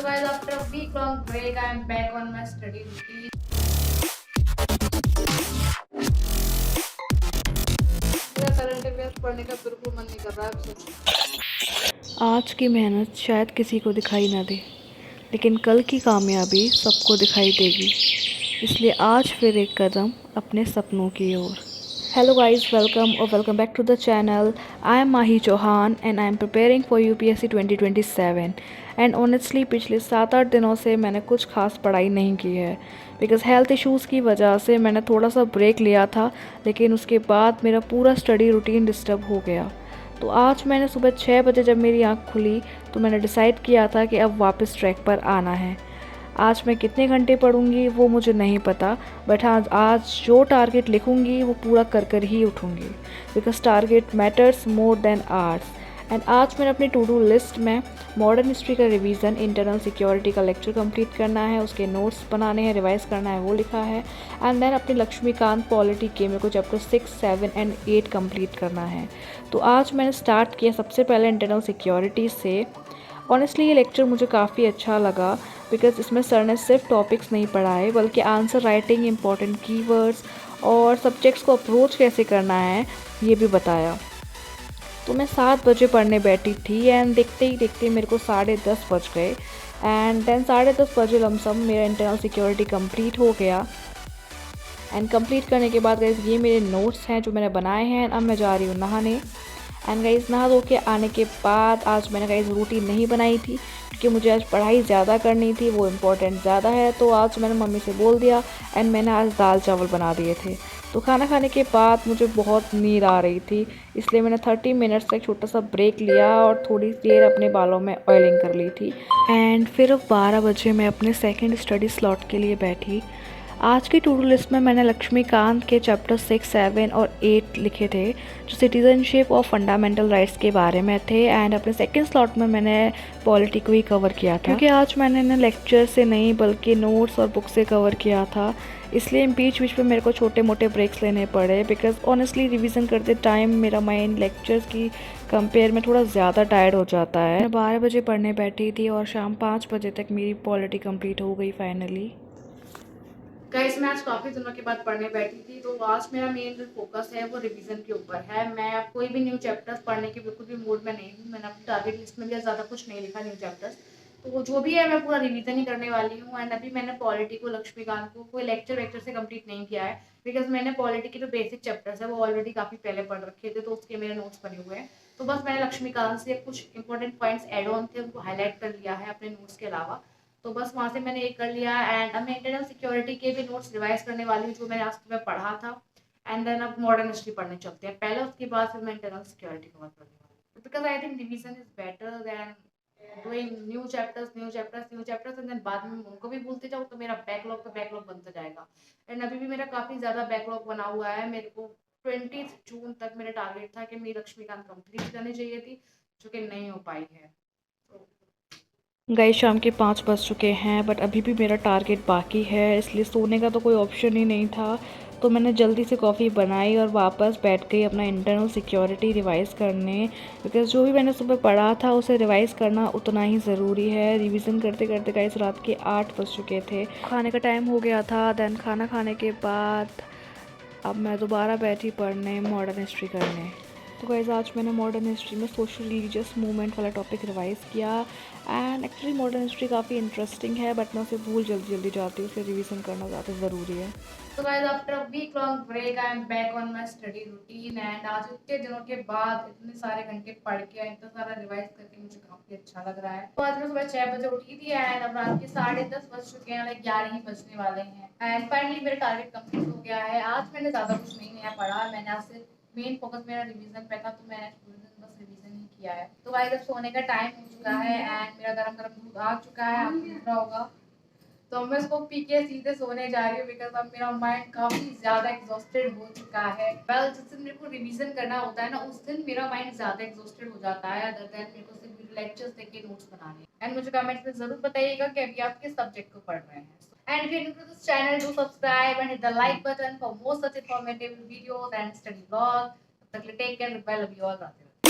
So guys, after a week long break, I am back on my study routine. मेरा current affairs पढ़ने का बिल्कुल मन नहीं कर रहा है अब सच। आज की मेहनत शायद किसी को दिखाई ना दे, लेकिन कल की कामयाबी सबको दिखाई देगी। इसलिए आज फिर एक कदम अपने सपनों की ओर। Hello guys, welcome back to the channel. I am Mahi Chauhan and I am preparing for UPSC 2027. And honestly पिछले 7-8 दिनों से मैंने कुछ खास पढ़ाई नहीं की है, बिकॉज़ हेल्थ इश्यूज़ की वजह से मैंने थोड़ा सा ब्रेक लिया था, लेकिन उसके बाद मेरा पूरा स्टडी रूटीन डिस्टर्ब हो गया। तो आज मैंने सुबह 6 बजे जब मेरी आँख खुली तो मैंने डिसाइड किया था कि अब वापस ट्रैक पर आना है। आज मैं कितने घंटे पढ़ूंगी वो मुझे नहीं पता, बट हाँ आज जो टारगेट लिखूंगी वो पूरा कर कर ही उठूंगी, because target matters more than hours. And आज मैंने अपनी टू डू लिस्ट में मॉडर्न हिस्ट्री का रिवीजन, इंटरनल सिक्योरिटी का लेक्चर कंप्लीट करना है, उसके नोट्स बनाने हैं, रिवाइज करना है, वो लिखा है। एंड देन अपनी लक्ष्मीकांत पॉलिटी के मेरे को चैप्टर 6, 7 एंड 8 कंप्लीट करना है। तो आज मैंने स्टार्ट किया सबसे पहले इंटरनल सिक्योरिटी से। ऑनेस्टली ये लेक्चर मुझे काफ़ी अच्छा लगा, बिकॉज इसमें सर ने सिर्फ टॉपिक्स नहीं पढ़ाए बल्कि आंसर राइटिंग, इंपॉर्टेंट कीवर्ड्स और सब्जेक्ट्स को अप्रोच कैसे करना है ये भी बताया। तो मैं 7 बजे पढ़ने बैठी थी एंड देखते ही देखते मेरे को 10:30 बज गए। एंड देन 10:30 बजे लमसम मेरा इंटरनल सिक्योरिटी कंप्लीट हो गया। एंड कंप्लीट करने के बाद गाइस ये मेरे नोट्स हैं जो मैंने बनाए हैं। अब मैं जा रही हूँ नहाने। एंड गाइस नहा धो के आने के बाद आज मैंने गाइस रूटीन नहीं बनाई थी, क्योंकि मुझे आज पढ़ाई ज़्यादा करनी थी, वो इम्पोर्टेंट ज़्यादा है। तो आज मैंने मम्मी से बोल दिया एंड मैंने आज दाल चावल बना दिए थे। तो खाना खाने के बाद मुझे बहुत नींद आ रही थी, इसलिए मैंने 30 मिनट्स का एक छोटा सा ब्रेक लिया और थोड़ी देर अपने बालों में ऑयलिंग कर ली थी। एंड फिर अब 12 बजे मैं अपने सेकेंड स्टडी स्लॉट के लिए बैठी। आज की टू डू लिस्ट में मैंने लक्ष्मीकांत के चैप्टर 6, 7 और 8 लिखे थे, जो सिटीजनशिप और फंडामेंटल राइट्स के बारे में थे। एंड अपने सेकंड स्लॉट में मैंने पॉलिटी को ही कवर किया था, क्योंकि आज मैंने ना लेक्चर से नहीं बल्कि नोट्स और बुक से कवर किया था। इसलिए बीच बीच में मेरे को छोटे मोटे ब्रेक्स लेने पड़े, बिकॉज ऑनेस्टली रिवीजन करते टाइम मेरा माइंड लेक्चर्स की कंपेयर में थोड़ा ज़्यादा टायर्ड हो जाता है। मैं 12 बजे पढ़ने बैठी थी और शाम 5 बजे तक मेरी पॉलिटी कंप्लीट हो गई फाइनली। गाइस मैं आज काफ़ी दिनों के बाद पढ़ने बैठी थी, तो आज मेरा मेन जो फोकस है वो रिवीजन के ऊपर है। मैं अब कोई भी न्यू चैप्टर्स पढ़ने के बिल्कुल भी मूड में नहीं हूँ। मैंने अपनी टारगेट लिस्ट में भी ज़्यादा कुछ नहीं लिखा न्यू चैप्टर्स, तो जो भी है मैं पूरा रिवीजन ही करने वाली हूँ। एंड अभी मैंने पॉलिटी को, लक्ष्मीकांत को कोई लेक्चर से कंप्लीट नहीं किया है, बिकॉज मैंने पॉलिटी के जो बेसिक चैप्टर्स है वो ऑलरेडी काफ़ी पहले पढ़ रखे थे, तो उसके मेरे नोट्स बने हुए हैं। तो बस मैंने लक्ष्मीकांत से कुछ इंपॉर्टेंट पॉइंट्स एड ऑन थे उनको हाईलाइट कर लिया है अपने नोट्स के अलावा। तो बस वहाँ से मैंने एक कर लिया। एंड अब मैं इंटरनल सिक्योरिटी के भी नोट्स रिवाइज करने वाली हूँ जो मैंने आज सुबह पढ़ा था। एंड देन अब मॉडर्न हिस्ट्री पढ़ने चलते हैं पहले, उसके बाद फिर मैं इंटरनल सिक्योरिटी कवर करने वाली हूँ, because I think revision is better than doing new chapters and then बाद में उनको भी भूलते जाओ, तो मेरा बैकलॉग पे बैकलॉग बनता जाएगा। एंड अभी भी मेरा काफ़ी ज़्यादा बैकलॉग बना हुआ है। मेरे को 20 जून तक मेरा टारगेट था कि मेरी लक्ष्मीकांत कंप्लीट करनी चाहिए थी, जो कि नहीं हो पाई है। गए शाम के 5 बज चुके हैं, बट अभी भी मेरा टारगेट बाकी है, इसलिए सोने का तो कोई ऑप्शन ही नहीं था। तो मैंने जल्दी से कॉफ़ी बनाई और वापस बैठ गई अपना इंटरनल सिक्योरिटी रिवाइज़ करने, बिकॉज़ जो भी मैंने सुबह पढ़ा था उसे रिवाइज़ करना उतना ही ज़रूरी है। रिवीजन करते करते गाइस रात के 8 बज चुके थे, खाने का टाइम हो गया था। देन खाना खाने के बाद अब मैं दोबारा बैठी पढ़ने, मॉडर्न हिस्ट्री करने। तो गाइस आज मैंने मॉडर्न हिस्ट्री में सोशल रिलीजियस मूवमेंट वाला टॉपिक रिवाइज़ किया। एंड एक्चुअली मॉडर्न हिस्ट्री काफ़ी इंटरेस्टिंग है, बट मैं उसे भूल जल्दी जल्दी जाती हूँ, इसलिए रिवीजन करना ज़्यादा ज़रूरी है। So guys, after a week long break, I am back on my study routine and आज इतने दिनों के बाद इतने सारे घंटे पढ़ के इतना सारा रिवाइज करके मुझे काफी अच्छा लग रहा है। तो आज मैं सुबह 6 बजे उठी थी एंड अब रात के 10:30 बज चुके हैं, लाइक 11 ही बजने वाले हैं। एंड फाइनली मेरा टारगेट कंप्लीट हो गया है। आज मैंने ज़्यादा कुछ नहीं नया पढ़ा, मैंने आज से मेन फोकस मेरा रिवीजन पे था, तो मैंने पूरे दिन बस रिवीजन ही किया है। तो गाइस अब सोने का टाइम हो चुका है एंड मेरा गरम गरम दूध आ चुका है, आपको दिख रहा होगा। तो मैं इसको पी के सीधे सोने जा रही हूँ, बिकॉज अब मेरा माइंड काफी ज्यादा एग्जॉस्टेड हो चुका है। वेल जिस दिन मेरे को रिवीजन करना होता है ना, उस दिन मेरा माइंड ज्यादा एग्जॉस्टेड हो जाता है, अदर देन मेरे को सिर्फ लेक्चर्स देख के नोट्स बनाने। एंड मुझे कमेंट्स में जरूर बताइएगा कि अभी आप किस सब्जेक्ट को पढ़ रहे हैं। And if you're new to this channel, do subscribe and hit the like button for more such informative videos and study vlogs. तब तक के लिए take care, goodbye, love you all, Radhe Radhe.